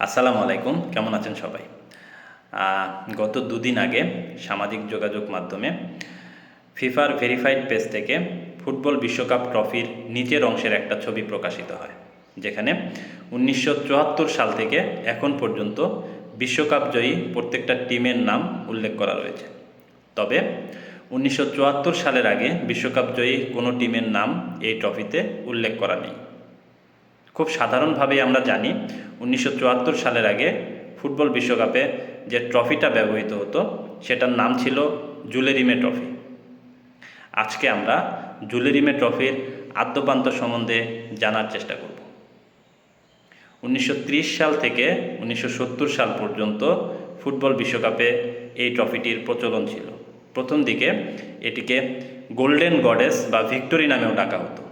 আসসালামু আলাইকুম, কেমন আছেন সবাই? গত দুদিন আগে সামাজিক যোগাযোগ মাধ্যমে ফিফার ভেরিফাইড পেজ থেকে ফুটবল বিশ্বকাপ ট্রফির নিচের অংশের একটা ছবি প্রকাশিত হয়, যেখানে 1974 সাল থেকে এখন পর্যন্ত বিশ্বকাপ জয়ী প্রত্যেকটা টিমের নাম উল্লেখ করা রয়েছে। তবে 1974 সালের আগে বিশ্বকাপ জয়ী কোনো টিমের নাম এই ট্রফিতে উল্লেখ করা নেই। খুব সাধারণভাবেই আমরা জানি 1974 সালের আগে ফুটবল বিশ্বকাপে যে ট্রফিটা ব্যবহৃত হতো সেটার নাম ছিল জুলেরিমে ট্রফি। আজকে আমরা জুলেরিমে ট্রফির আদ্যোপান্ত সম্বন্ধে জানার চেষ্টা করব। 1930 সাল থেকে 1970 সাল পর্যন্ত ফুটবল বিশ্বকাপে এই ট্রফিটির প্রচলন ছিল। প্রথম দিকে এটিকে গোল্ডেন গডেস বা ভিক্টোরি নামেও ডাকা হতো।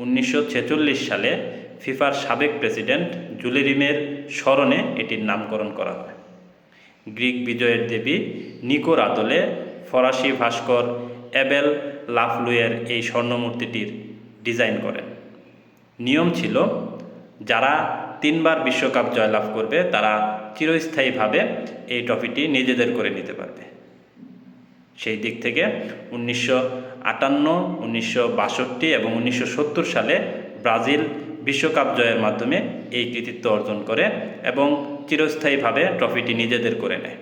1946 সালে ফিফার সাবেক প্রেসিডেন্ট জুলেরিমের স্মরণে এটির নামকরণ করা হয়। গ্রিক বিজয়ের দেবী নিকোর আদলে ফরাসি ভাস্কর এবেল লাফলুয়ের এই স্বর্ণমূর্তিটির ডিজাইন করেন। নিয়ম ছিল, যারা 3 বার বিশ্বকাপ জয়লাভ করবে তারা চিরস্থায়ীভাবে এই ট্রফিটি নিজেদের করে নিতে পারবে। সেই দিক থেকে 1958, 1962 এবং 1970 সালে ব্রাজিল বিশ্বকাপ জয়ের মাধ্যমে এই কৃতিত্ব অর্জন করে এবং চিরস্থায়ীভাবে ট্রফিটি নিজেদের করে নেয়।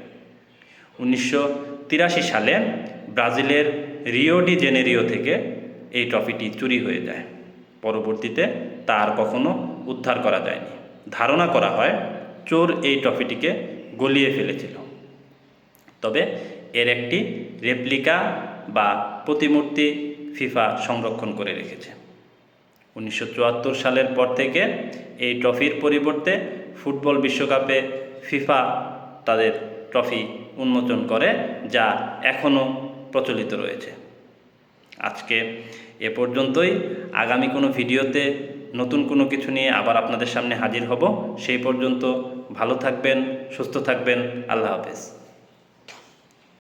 1983 সালে ব্রাজিলের রিও ডি জেনেরিও থেকে এই ট্রফিটি চুরি হয়ে যায়। পরবর্তীতে তা আর কখনো উদ্ধার করা যায়নি। ধারণা করা হয় চোর এই ট্রফিটিকে গলিয়ে ফেলেছিল। তবে এর একটি রেপ্লিকা বা প্রতিমূর্তি ফিফা সংরক্ষণ করে রেখেছে। 1974 সালের পর থেকে এই ট্রফির পরিবর্তে ফুটবল বিশ্বকাপে ফিফা তাদের ট্রফি উন্মোচন করে, যা এখনও প্রচলিত রয়েছে। আজকে এ পর্যন্তই। আগামী কোনো ভিডিওতে নতুন কোনো কিছু নিয়ে আবার আপনাদের সামনে হাজির হব। সেই পর্যন্ত ভালো থাকবেন, সুস্থ থাকবেন। আল্লাহ হাফেজ।